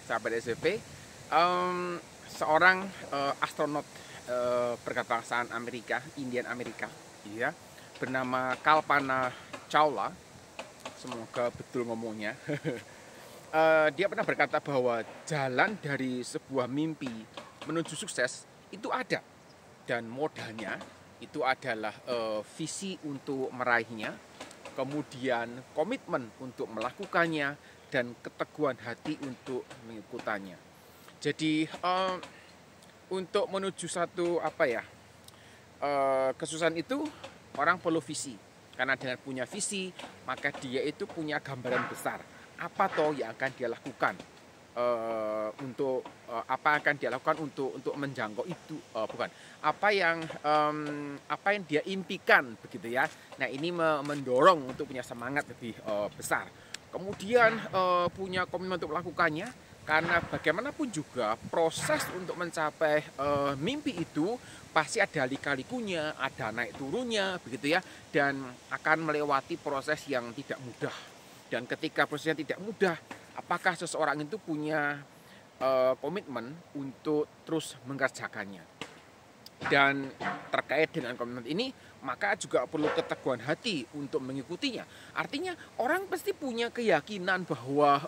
sahabat SCP, seorang astronot berkebangsaan Amerika, Indian Amerika, ya, bernama Kalpana Chawla. Semoga betul ngomongnya. Dia pernah berkata bahwa jalan dari sebuah mimpi menuju sukses itu ada, dan modalnya itu adalah visi untuk meraihnya, kemudian komitmen untuk melakukannya, dan keteguhan hati untuk mengikutinya. Jadi untuk menuju satu kesusahan itu orang perlu visi, karena dengan punya visi maka dia itu punya gambaran besar apa toh yang akan dia lakukan, apa akan dia lakukan untuk menjangkau itu, apa yang dia impikan, begitu ya. Nah, ini mendorong untuk punya semangat lebih besar, kemudian punya komitmen untuk melakukannya, karena bagaimanapun juga proses untuk mencapai mimpi itu pasti ada lika-likunya, ada naik turunnya, begitu ya, dan akan melewati proses yang tidak mudah. Dan ketika prosesnya tidak mudah, apakah seseorang itu punya komitmen untuk terus mengerjakannya? Dan terkait dengan komitmen ini, maka juga perlu keteguhan hati untuk mengikutinya. Artinya orang pasti punya keyakinan bahwa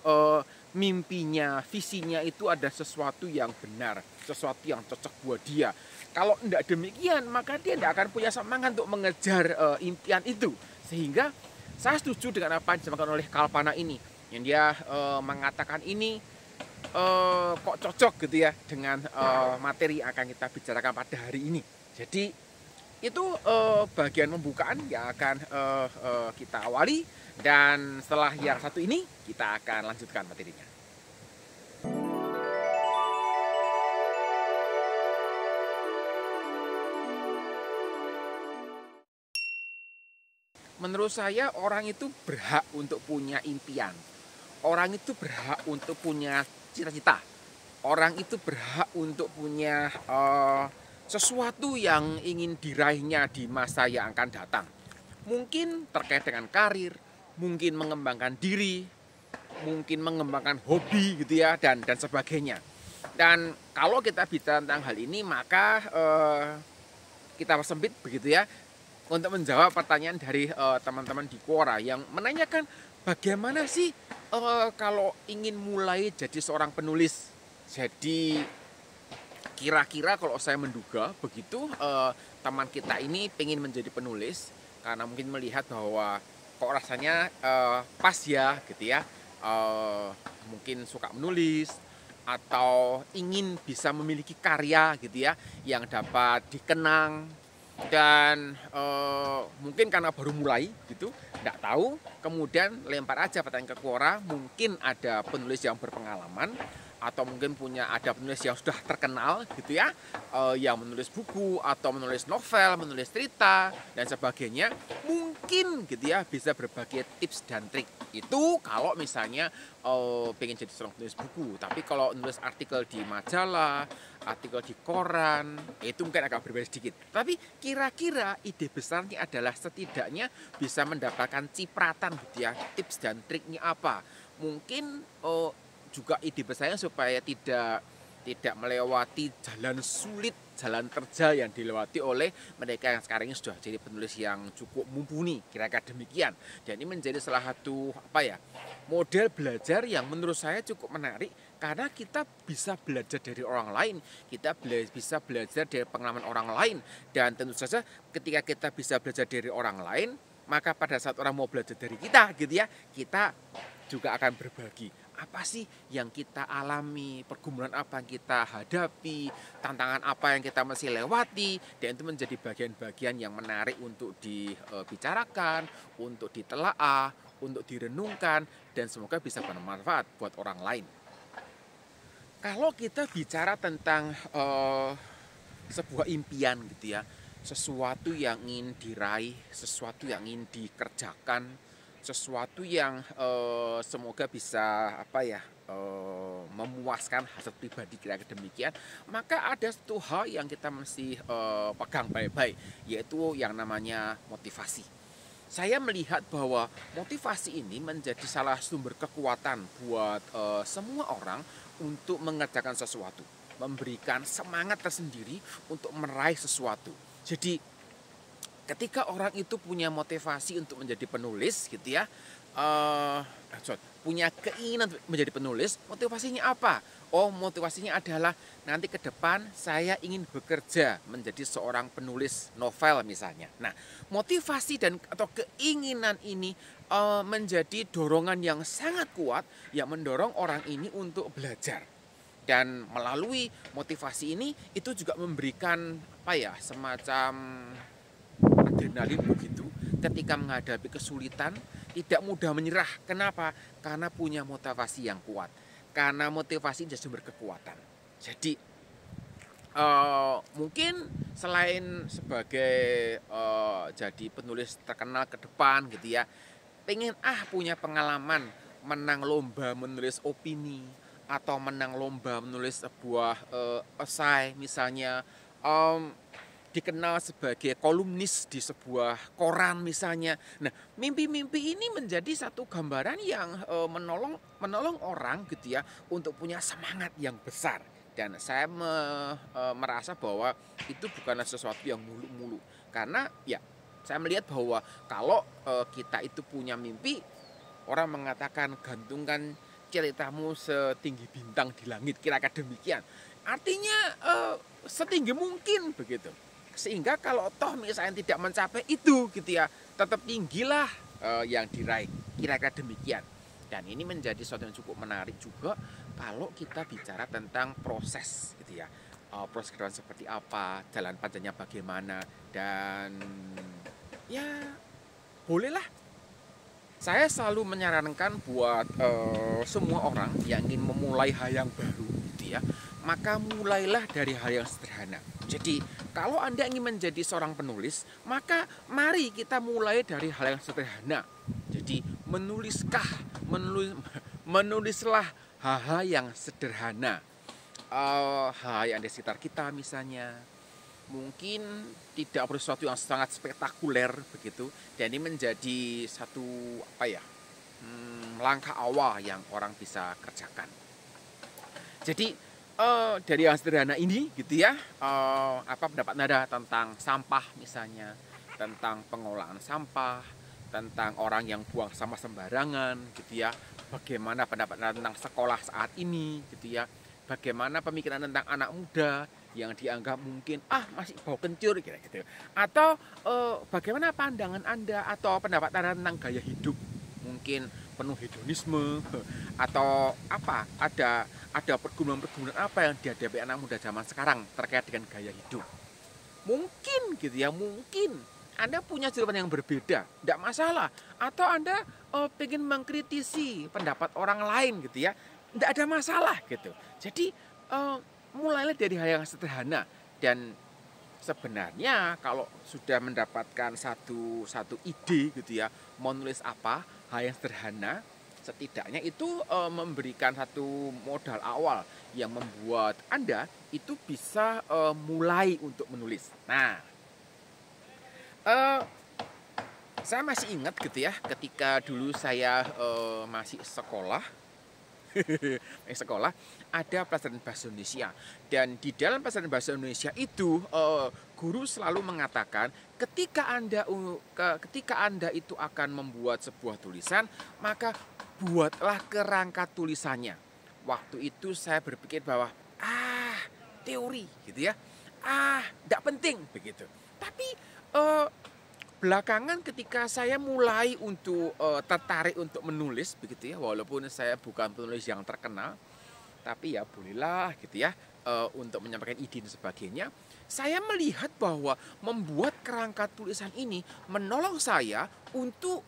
mimpinya, visinya itu ada sesuatu yang benar, sesuatu yang cocok buat dia. Kalau tidak demikian, maka dia tidak akan punya semangat untuk mengejar impian itu. Sehingga saya setuju dengan apa yang disampaikan oleh Kalpana ini, yang dia mengatakan ini kok cocok gitu ya dengan materi yang akan kita bicarakan pada hari ini. Jadi itu bagian pembukaan yang akan kita awali, dan setelah yang satu ini kita akan lanjutkan materinya. Menurut saya orang itu berhak untuk punya impian. Orang itu berhak untuk punya cita-cita. Orang itu berhak untuk punya sesuatu yang ingin diraihnya di masa yang akan datang. Mungkin terkait dengan karir, mungkin mengembangkan diri, mungkin mengembangkan hobi gitu ya, dan sebagainya. Dan kalau kita bicara tentang hal ini, maka kita sempit begitu ya, untuk menjawab pertanyaan dari teman-teman di Quora yang menanyakan bagaimana sih kalau ingin mulai jadi seorang penulis. Jadi kira-kira kalau saya menduga begitu, teman kita ini pengen menjadi penulis karena mungkin melihat bahwa kok rasanya pas ya gitu ya, mungkin suka menulis atau ingin bisa memiliki karya gitu ya yang dapat dikenang. Dan mungkin karena baru mulai gitu, nggak tahu, kemudian lempar aja pertanyaan ke Quora. Mungkin ada penulis yang berpengalaman, atau mungkin ada penulis yang sudah terkenal gitu ya, yang menulis buku atau menulis novel, menulis cerita dan sebagainya. Mungkin gitu ya bisa berbagi tips dan trik. Itu kalau misalnya pengen jadi seorang penulis buku. Tapi kalau nulis artikel di majalah, artikel di koran, itu mungkin agak berbeda sedikit. Tapi kira-kira ide besarnya adalah setidaknya bisa mendapatkan cipratan gitu ya, tips dan triknya apa. Mungkin juga ide besarnya supaya tidak melewati jalan sulit, jalan terjal yang dilewati oleh mereka yang sekarang ini sudah jadi penulis yang cukup mumpuni, kira-kira demikian. Dan ini menjadi salah satu model belajar yang menurut saya cukup menarik, karena kita bisa belajar dari orang lain, kita bisa belajar dari pengalaman orang lain. Dan tentu saja ketika kita bisa belajar dari orang lain, maka pada saat orang mau belajar dari kita gitu ya, kita juga akan berbagi. Apa sih yang kita alami, pergumulan apa yang kita hadapi, tantangan apa yang kita masih lewati, dan itu menjadi bagian-bagian yang menarik untuk dibicarakan, untuk ditelaah, untuk direnungkan, dan semoga bisa bermanfaat buat orang lain. Kalau kita bicara tentang sebuah impian gitu ya, sesuatu yang ingin diraih, sesuatu yang ingin dikerjakan, sesuatu yang semoga bisa memuaskan hasrat pribadi, kira-kira demikian, maka ada satu hal yang kita mesti pegang baik-baik, yaitu yang namanya motivasi. saya melihat bahwa motivasi ini menjadi salah sumber kekuatan buat semua orang untuk mengerjakan sesuatu, memberikan semangat tersendiri untuk meraih sesuatu. Jadi ketika orang itu punya motivasi untuk menjadi penulis gitu ya, punya keinginan untuk menjadi penulis, motivasinya apa? Oh, motivasinya adalah nanti ke depan saya ingin bekerja menjadi seorang penulis novel misalnya. Nah, motivasi dan atau keinginan ini menjadi dorongan yang sangat kuat yang mendorong orang ini untuk belajar. Dan melalui motivasi ini itu juga memberikan apa ya, semacam adrenalin begitu ketika menghadapi kesulitan, tidak mudah menyerah. Kenapa? Karena punya motivasi yang kuat. Karena motivasi jadi sumber kekuatan. Jadi mungkin selain sebagai jadi penulis terkenal ke depan gitu ya, pengen punya pengalaman menang lomba menulis opini atau menang lomba menulis sebuah esai misalnya, dikenal sebagai kolumnis di sebuah koran misalnya. Nah, mimpi-mimpi ini menjadi satu gambaran yang menolong orang gitu ya untuk punya semangat yang besar. Dan saya merasa bahwa itu bukanlah sesuatu yang mulu-mulu. Karena ya saya melihat bahwa kalau kita itu punya mimpi, orang mengatakan gantungkan ceritamu setinggi bintang di langit, kira-kira demikian. Artinya setinggi mungkin begitu. Sehingga kalau toh misalnya tidak mencapai itu gitu ya, tetap tinggilah yang diraih, kira-kira demikian. Dan ini menjadi sesuatu yang cukup menarik juga kalau kita bicara tentang proses gitu ya. Proses kedepan seperti apa, jalan panjangnya bagaimana, dan ya bolehlah. Saya selalu menyarankan buat semua orang yang ingin memulai hal yang baru gitu ya, maka mulailah dari hal yang sederhana. Jadi kalau Anda ingin menjadi seorang penulis, maka mari kita mulai dari hal yang sederhana. Jadi menulislah hal-hal yang sederhana, hal yang ada di sekitar kita misalnya. Mungkin tidak perlu sesuatu yang sangat spektakuler begitu, dan ini menjadi satu langkah awal yang orang bisa kerjakan. Jadi dari yang sederhana ini gitu ya, apa pendapat Anda tentang sampah misalnya, tentang pengolahan sampah, tentang orang yang buang sampah sembarangan gitu ya, bagaimana pendapat Anda tentang sekolah saat ini gitu ya, bagaimana pemikiran tentang anak muda yang dianggap mungkin masih bau kencur kira gitu, atau bagaimana pandangan Anda atau pendapat Anda tentang gaya hidup, mungkin penuh hedonisme atau apa, ada pergumulan-pergumulan apa yang dihadapi anak muda zaman sekarang terkait dengan gaya hidup. Mungkin gitu ya, mungkin Anda punya jawaban yang berbeda, tidak masalah. Atau Anda pengen mengkritisi pendapat orang lain gitu ya, tidak ada masalah gitu. Jadi mulailah dari hal yang sederhana. Dan sebenarnya kalau sudah mendapatkan satu ide gitu ya, mau nulis apa, hal yang sederhana, setidaknya itu memberikan satu modal awal yang membuat Anda itu bisa mulai untuk menulis. Nah, saya masih ingat gitu ya, ketika dulu saya masih sekolah, ada pelajaran bahasa Indonesia, dan di dalam pelajaran bahasa Indonesia itu guru selalu mengatakan ketika anda itu akan membuat sebuah tulisan, maka buatlah kerangka tulisannya. Waktu itu saya berpikir bahwa teori gitu ya, tidak penting begitu. Tapi belakangan ketika saya mulai untuk tertarik untuk menulis begitu ya, walaupun saya bukan penulis yang terkenal, tapi ya bolehlah gitu ya untuk menyampaikan ide dan sebagainya. Saya melihat bahwa membuat kerangka tulisan ini menolong saya untuk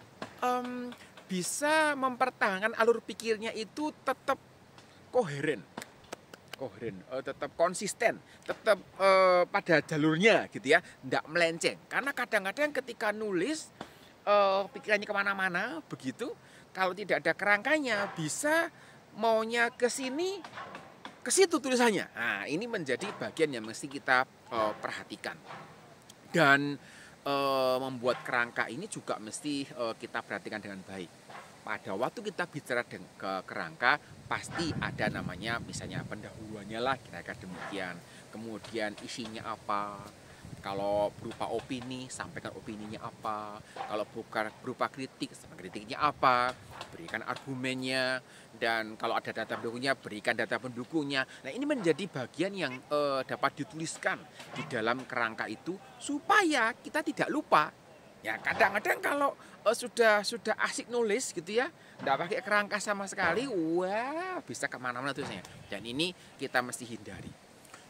bisa mempertahankan alur pikirnya itu tetap koheren, tetap konsisten, tetap pada jalurnya gitu ya, tidak melenceng. Karena kadang-kadang ketika nulis pikirannya kemana-mana begitu, kalau tidak ada kerangkanya bisa maunya ke sini, ke situ tulisannya. Nah, ini menjadi bagian yang mesti kita perhatikan. Dan membuat kerangka ini juga mesti kita perhatikan dengan baik. Pada waktu kita bicara ke kerangka, pasti ada namanya misalnya pendahuluannya lah, kira-kira demikian. Kemudian isinya apa, kalau berupa opini, sampaikan opininya apa. Kalau bukan berupa kritik, sampaikan kritiknya apa. Berikan argumennya. Dan kalau ada data pendukungnya, berikan data pendukungnya. Nah, ini menjadi bagian yang dapat dituliskan di dalam kerangka itu supaya kita tidak lupa. Ya, kadang-kadang kalau sudah asik nulis gitu ya, nggak pakai kerangka sama sekali, wah bisa kemana-mana tulisnya. Dan ini kita mesti hindari.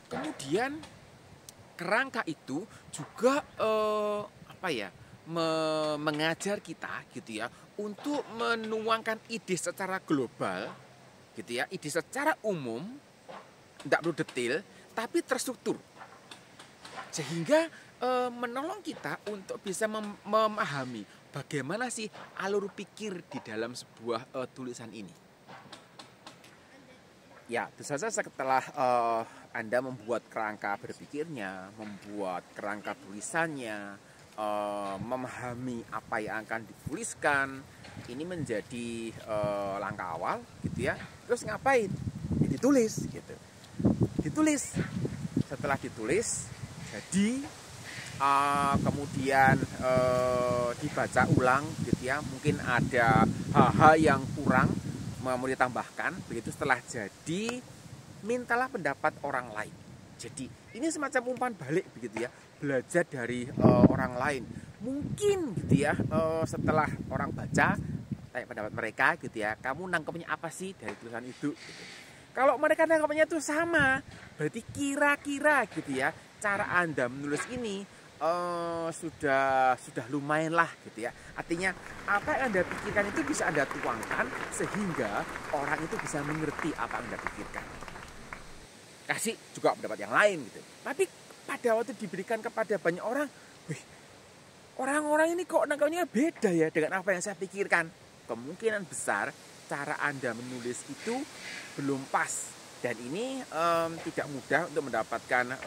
Kemudian kerangka itu juga mengajar kita gitu ya untuk menuangkan ide secara global gitu ya, ide secara umum, tidak perlu detail tapi terstruktur, sehingga menolong kita untuk bisa memahami bagaimana sih alur pikir di dalam sebuah tulisan ini. Ya, tentu saja setelah Anda membuat kerangka berpikirnya, membuat kerangka tulisannya, memahami apa yang akan dituliskan, ini menjadi langkah awal gitu ya. Terus ngapain? Ya, ditulis gitu. Ditulis. Setelah ditulis, jadi kemudian dibaca ulang gitu ya. Mungkin ada hal-hal yang kurang mau ditambahkan, begitu setelah jadi mintalah pendapat orang lain. Jadi ini semacam umpan balik begitu ya, belajar dari orang lain. Mungkin gitu ya, setelah orang baca tanya pendapat mereka gitu ya, kamu nangkepnya apa sih dari tulisan itu gitu. Kalau mereka nangkepnya itu sama, berarti kira-kira gitu ya cara Anda menulis ini sudah lumayan lah gitu ya. Artinya apa yang Anda pikirkan itu bisa Anda tuangkan sehingga orang itu bisa mengerti apa yang Anda pikirkan. Kasih juga pendapat yang lain gitu. Tapi pada waktu diberikan kepada banyak orang, orang-orang ini kok nangkapnya beda ya dengan apa yang saya pikirkan. Kemungkinan besar cara Anda menulis itu belum pas. Dan ini tidak mudah untuk mendapatkan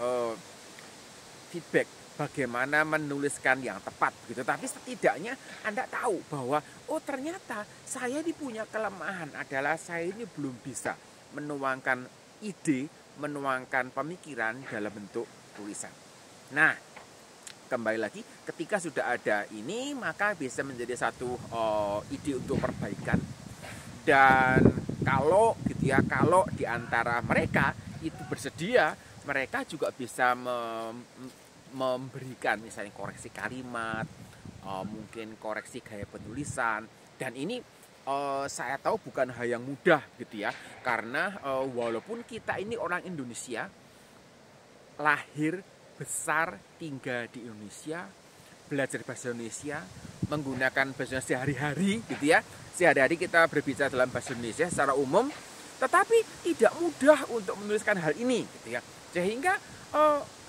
feedback bagaimana menuliskan yang tepat gitu. Tapi setidaknya Anda tahu bahwa oh ternyata saya ini punya kelemahan adalah saya ini belum bisa menuangkan ide, menuangkan pemikiran dalam bentuk tulisan. Nah, kembali lagi ketika sudah ada ini maka bisa menjadi satu ide untuk perbaikan. Dan kalau gitu ya, kalau di antara mereka itu bersedia, mereka juga bisa memberikan misalnya koreksi kalimat, mungkin koreksi gaya penulisan. Dan ini saya tahu bukan hal yang mudah gitu ya, karena walaupun kita ini orang Indonesia, lahir, besar, tinggal di Indonesia, belajar bahasa Indonesia, menggunakan bahasa Indonesia sehari-hari gitu ya. Sehari-hari kita berbicara dalam bahasa Indonesia secara umum, tetapi tidak mudah untuk menuliskan hal ini gitu ya. Sehingga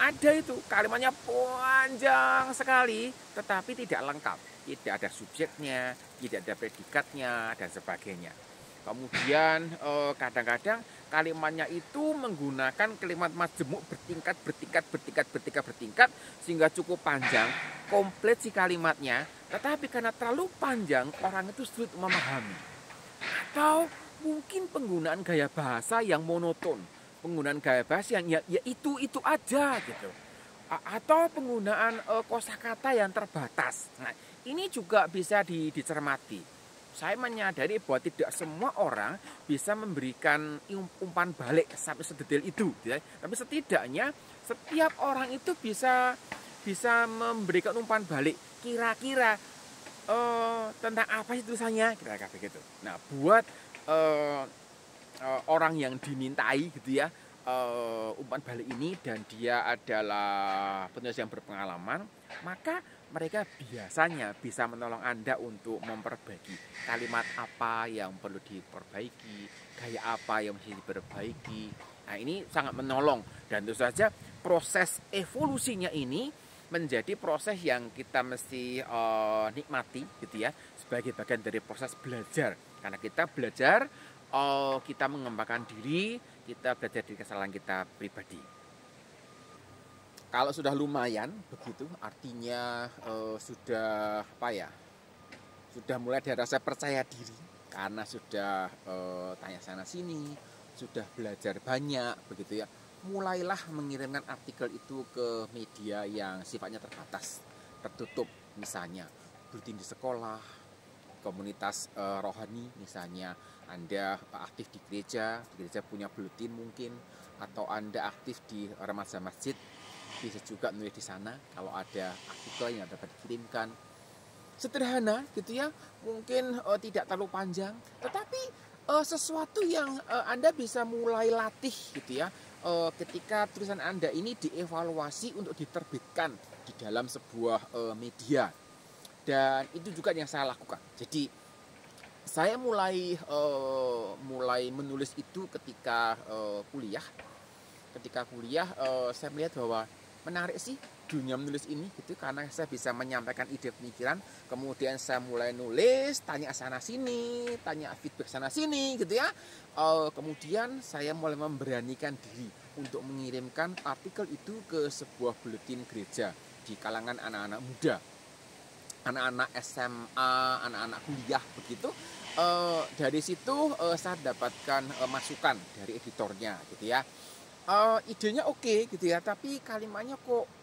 ada itu kalimatnya panjang sekali tetapi tidak lengkap, tidak ada subjeknya, tidak ada predikatnya dan sebagainya. Kemudian kadang-kadang kalimatnya itu menggunakan kalimat majemuk bertingkat sehingga cukup panjang, komplit si kalimatnya, tetapi karena terlalu panjang orang itu sulit memahami. Atau mungkin penggunaan gaya bahasa yang monoton, penggunaan gaya bahasa yang ya itu aja gitu, atau penggunaan kosakata yang terbatas. Nah, ini juga bisa dicermati. Saya menyadari bahwa tidak semua orang bisa memberikan umpan balik sampai sedetail itu, gitu. Tapi setidaknya setiap orang itu bisa memberikan umpan balik. Kira-kira tentang apa sih tulisannya, kira-kira begitu. Nah, buat orang yang dimintai gitu ya umpan balik ini dan dia adalah penulis yang berpengalaman, maka mereka biasanya bisa menolong Anda untuk memperbaiki kalimat apa yang perlu diperbaiki, gaya apa yang mesti diperbaiki. Nah, ini sangat menolong dan tentu saja proses evolusinya ini menjadi proses yang kita mesti nikmati gitu ya, sebagai bagian dari proses belajar. Karena kita belajar, kita mengembangkan diri, kita belajar dari kesalahan kita pribadi. Kalau sudah lumayan begitu, artinya sudah apa ya? Sudah mulai ada rasa percaya diri karena sudah tanya sana sini, sudah belajar banyak begitu ya. Mulailah mengirimkan artikel itu ke media yang sifatnya terbatas, tertutup, misalnya buletin di sekolah, komunitas rohani, misalnya Anda aktif di gereja punya buletin mungkin, atau Anda aktif di remaja masjid, bisa juga nulis di sana kalau ada artikel yang dapat dikirimkan. Sederhana gitu ya, mungkin tidak terlalu panjang, tetapi sesuatu yang Anda bisa mulai latih gitu ya, ketika tulisan Anda ini dievaluasi untuk diterbitkan di dalam sebuah media. Dan itu juga yang saya lakukan. Jadi saya mulai menulis itu ketika kuliah. Ketika kuliah saya melihat bahwa menarik sih dunia menulis ini gitu, karena saya bisa menyampaikan ide pemikiran. Kemudian saya mulai nulis, tanya sana sini, tanya feedback sana sini gitu ya. Kemudian saya mulai memberanikan diri untuk mengirimkan artikel itu ke sebuah buletin gereja di kalangan anak-anak muda, anak-anak SMA, anak-anak kuliah begitu. Dari situ saya dapatkan masukan dari editornya gitu ya. Idenya oke gitu ya, tapi kalimatnya kok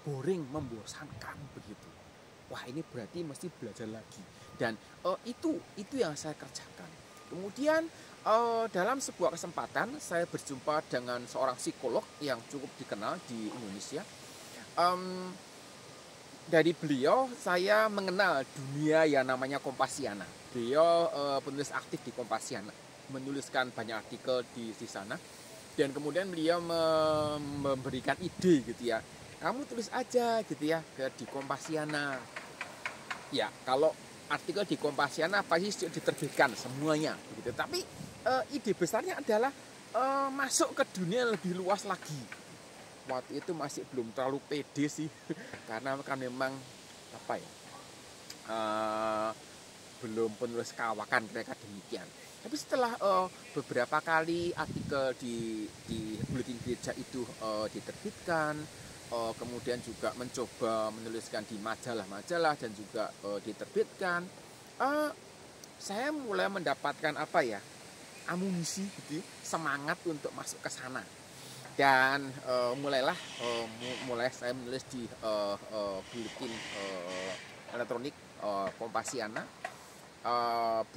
boring, membosankan begitu. Wah, ini berarti mesti belajar lagi. Dan itu yang saya kerjakan. Kemudian dalam sebuah kesempatan saya berjumpa dengan seorang psikolog yang cukup dikenal di Indonesia. Dari beliau saya mengenal dunia yang namanya Kompasiana. Beliau penulis aktif di Kompasiana, menuliskan banyak artikel di sana. Dan kemudian beliau memberikan ide gitu ya, kamu tulis aja gitu ya di Kompasiana. Ya, kalau artikel di Kompasiana pasti diterbitkan semuanya begitu. Tapi ide besarnya adalah masuk ke dunia lebih luas lagi. Waktu itu masih belum terlalu pede sih, karena kan memang apa ya, belum penulis kawakan mereka demikian. Tapi setelah beberapa kali artikel di buletin gereja itu diterbitkan, kemudian juga mencoba menuliskan di majalah-majalah dan juga diterbitkan, saya mulai mendapatkan apa ya, amunisi gitu, semangat untuk masuk ke sana. Dan mulai saya menulis di buletin elektronik Kompasiana.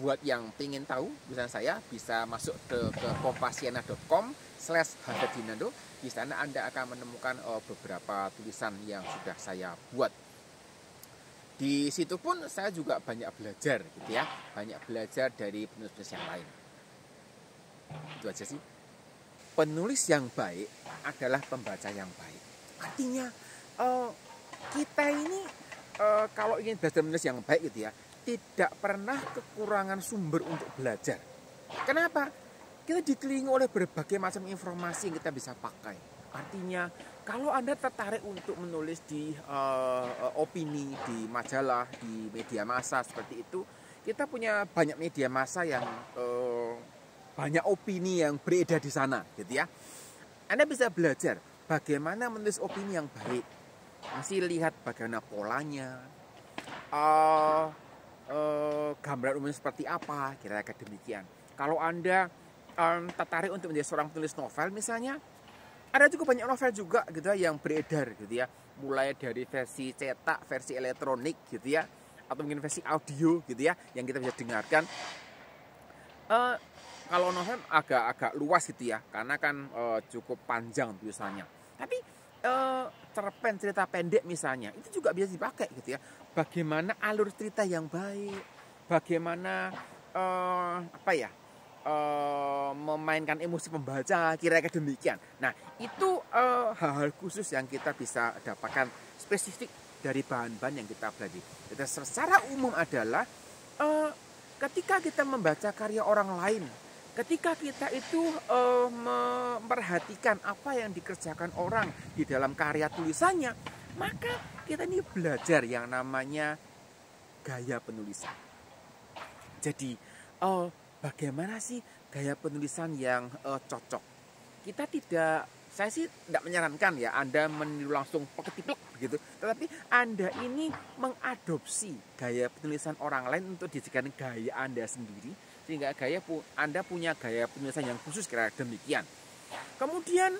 Buat yang ingin tahu, misalnya saya bisa masuk ke kompasiana.com/hafedinando. Di sana Anda akan menemukan beberapa tulisan yang sudah saya buat. Di situ pun saya juga banyak belajar gitu ya, banyak belajar dari penulis-penulis yang lain. Itu aja sih. Penulis yang baik adalah pembaca yang baik. Artinya kita ini kalau ingin belajar menulis yang baik gitu ya, tidak pernah kekurangan sumber untuk belajar. Kenapa? Kita dikelilingi oleh berbagai macam informasi yang kita bisa pakai. Artinya kalau Anda tertarik untuk menulis di opini, di majalah, di media massa seperti itu, kita punya banyak media massa yang banyak opini yang beredar di sana gitu ya. Anda bisa belajar bagaimana menulis opini yang baik. Masih lihat bagaimana polanya, gambaran umumnya seperti apa, kira-kira demikian. Kalau Anda tertarik untuk menjadi seorang penulis novel misalnya, ada cukup banyak novel juga gitu ya yang beredar gitu ya. Mulai dari versi cetak, versi elektronik gitu ya, atau mungkin versi audio gitu ya yang kita bisa dengarkan. Kalau novel agak luas gitu ya, karena kan cukup panjang tulisannya. Tapi cerpen cerita pendek misalnya, itu juga bisa dipakai gitu ya. Bagaimana alur cerita yang baik, bagaimana memainkan emosi pembaca, kira-kira demikian. Nah, itu hal-hal khusus yang kita bisa dapatkan spesifik dari bahan-bahan yang kita pelajari. Jadi secara umum adalah ketika kita membaca karya orang lain, ketika kita itu memperhatikan apa yang dikerjakan orang di dalam karya tulisannya, maka kita ini belajar yang namanya gaya penulisan. Jadi bagaimana sih gaya penulisan yang cocok? Kita tidak saya sih tidak menyarankan ya Anda meniru langsung peketiplek begitu, tetapi Anda ini mengadopsi gaya penulisan orang lain untuk dijadikan gaya Anda sendiri, sehingga Anda punya gaya penulisan yang khusus, kira demikian. Kemudian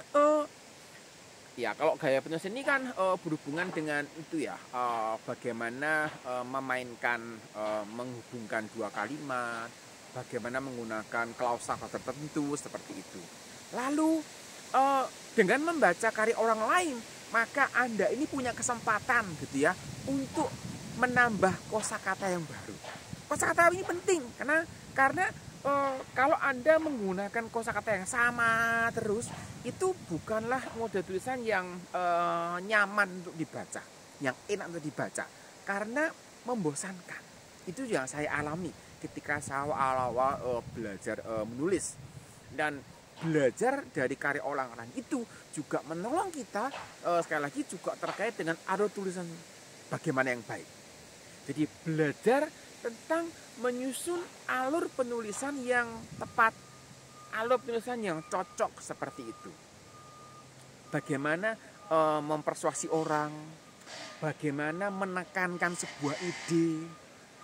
ya kalau gaya penulisan ini kan berhubungan dengan itu ya, bagaimana memainkan, menghubungkan dua kalimat, bagaimana menggunakan klausa tertentu seperti itu. Lalu dengan membaca karya orang lain, maka Anda ini punya kesempatan gitu ya untuk menambah kosakata yang baru. Kosakata ini penting karena kalau Anda menggunakan kosakata yang sama terus, itu bukanlah mode tulisan yang nyaman untuk dibaca, yang enak untuk dibaca, karena membosankan. Itu yang saya alami ketika saya awal-awal belajar menulis. Dan belajar dari karya orang lain itu juga menolong kita, sekali lagi juga terkait dengan alur tulisan bagaimana yang baik. Jadi belajar tentang menyusun alur penulisan yang tepat, alur penulisan yang cocok seperti itu. Bagaimana mempersuasi orang, bagaimana menekankan sebuah ide,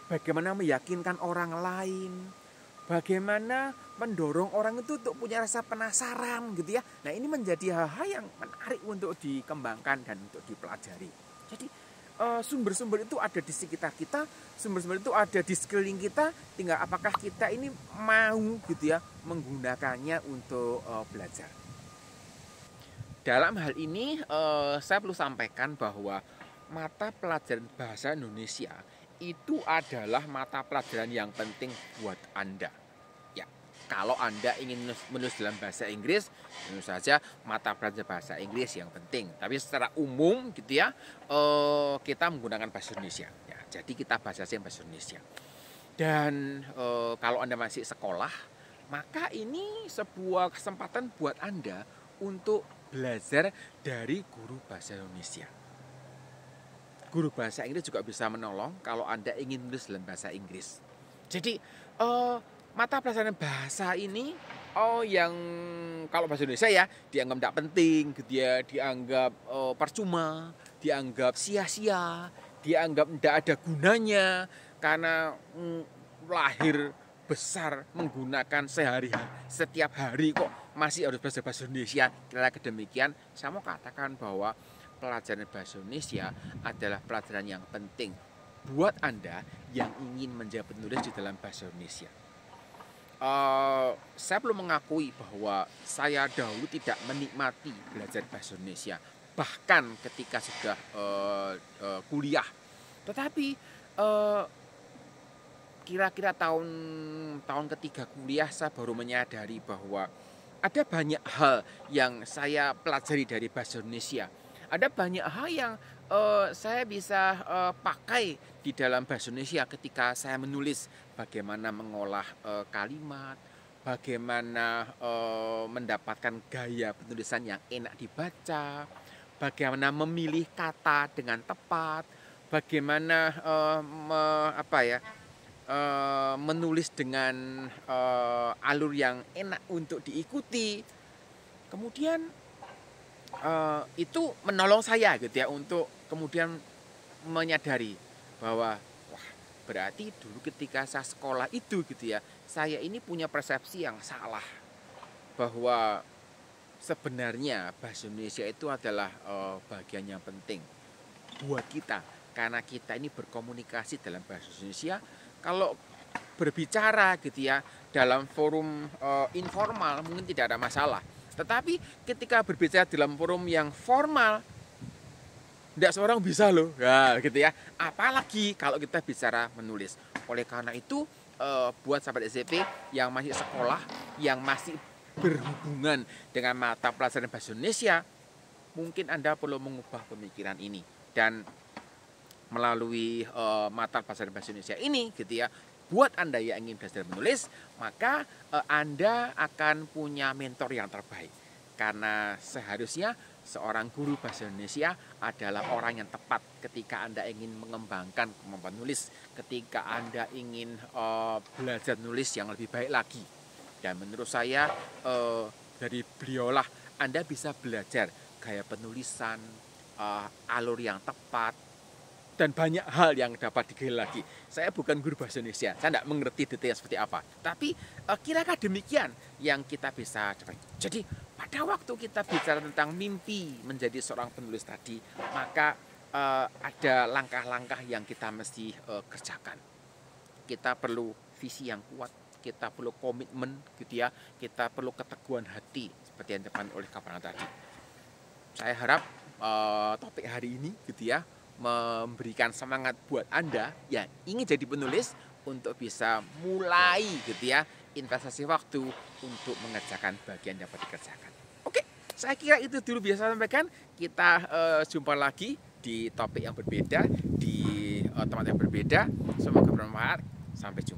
bagaimana meyakinkan orang lain, bagaimana mendorong orang itu untuk punya rasa penasaran gitu ya. Nah, ini menjadi hal-hal yang menarik untuk dikembangkan dan untuk dipelajari. Jadi sumber-sumber itu ada di sekitar kita, sumber-sumber itu ada di sekeliling kita, tinggal apakah kita ini mau gitu ya menggunakannya untuk belajar. Dalam hal ini saya perlu sampaikan bahwa mata pelajaran bahasa Indonesia itu adalah mata pelajaran yang penting buat Anda. Ya, kalau Anda ingin menulis dalam bahasa Inggris, tentu saja mata pelajaran bahasa Inggris yang penting. Tapi secara umum gitu ya, kita menggunakan bahasa Indonesia. Ya, jadi kita bahasa Indonesia. Dan kalau Anda masih sekolah, maka ini sebuah kesempatan buat Anda untuk belajar dari guru bahasa Indonesia. Guru bahasa Inggris juga bisa menolong kalau Anda ingin menulis dalam bahasa Inggris. Jadi mata pelajaran bahasa ini yang kalau bahasa Indonesia ya dianggap tidak penting gitu ya, dianggap percuma, dianggap sia-sia, dianggap tidak ada gunanya karena lahir besar menggunakan setiap hari kok masih harus belajar bahasa Indonesia. Kira-kira demikian. Saya mau katakan bahwa pelajaran bahasa Indonesia adalah pelajaran yang penting buat Anda yang ingin menjadi penulis di dalam bahasa Indonesia. Saya perlu mengakui bahwa saya dahulu tidak menikmati belajar bahasa Indonesia, bahkan ketika sudah kuliah. Tetapi kira-kira tahun ketiga kuliah saya baru menyadari bahwa ada banyak hal yang saya pelajari dari bahasa Indonesia. Ada banyak hal yang saya bisa pakai di dalam bahasa Indonesia ketika saya menulis. Bagaimana mengolah kalimat, bagaimana mendapatkan gaya penulisan yang enak dibaca, bagaimana memilih kata dengan tepat, bagaimana menulis dengan alur yang enak untuk diikuti. Kemudian itu menolong saya gitu ya untuk kemudian menyadari bahwa wah, berarti dulu ketika saya sekolah itu gitu ya, saya ini punya persepsi yang salah bahwa sebenarnya bahasa Indonesia itu adalah bagian yang penting buat kita karena kita ini berkomunikasi dalam bahasa Indonesia. Kalau berbicara gitu ya dalam forum informal mungkin tidak ada masalah. Tetapi ketika berbicara dalam forum yang formal, tidak seorang bisa loh, nah, gitu ya. Apalagi kalau kita bicara menulis. Oleh karena itu, buat sahabat SMP yang masih sekolah, yang masih berhubungan dengan mata pelajaran bahasa Indonesia, mungkin Anda perlu mengubah pemikiran ini dan melalui mata pelajaran bahasa Indonesia ini, gitu ya. Buat Anda yang ingin belajar menulis, maka Anda akan punya mentor yang terbaik. Karena seharusnya seorang guru bahasa Indonesia adalah orang yang tepat ketika Anda ingin mengembangkan kemampuan nulis, ketika Anda ingin belajar nulis yang lebih baik lagi. Dan menurut saya dari beliaulah Anda bisa belajar gaya penulisan, alur yang tepat, dan banyak hal yang dapat digali lagi. Saya bukan guru bahasa Indonesia, saya tidak mengerti detail seperti apa. Tapi kira-kira demikian yang kita bisa capai. Jadi pada waktu kita bicara tentang mimpi menjadi seorang penulis tadi, maka ada langkah-langkah yang kita mesti kerjakan. Kita perlu visi yang kuat, kita perlu komitmen gitu ya, kita perlu keteguhan hati seperti yang disampaikan oleh Kapana tadi. Saya harap topik hari ini gitu ya memberikan semangat buat Anda yang ingin jadi penulis untuk bisa mulai gitu ya investasi waktu untuk mengerjakan bagian yang dapat dikerjakan. Oke, saya kira itu dulu biasa sampaikan. Kita jumpa lagi di topik yang berbeda, di tempat yang berbeda. Semoga bermanfaat. Sampai jumpa.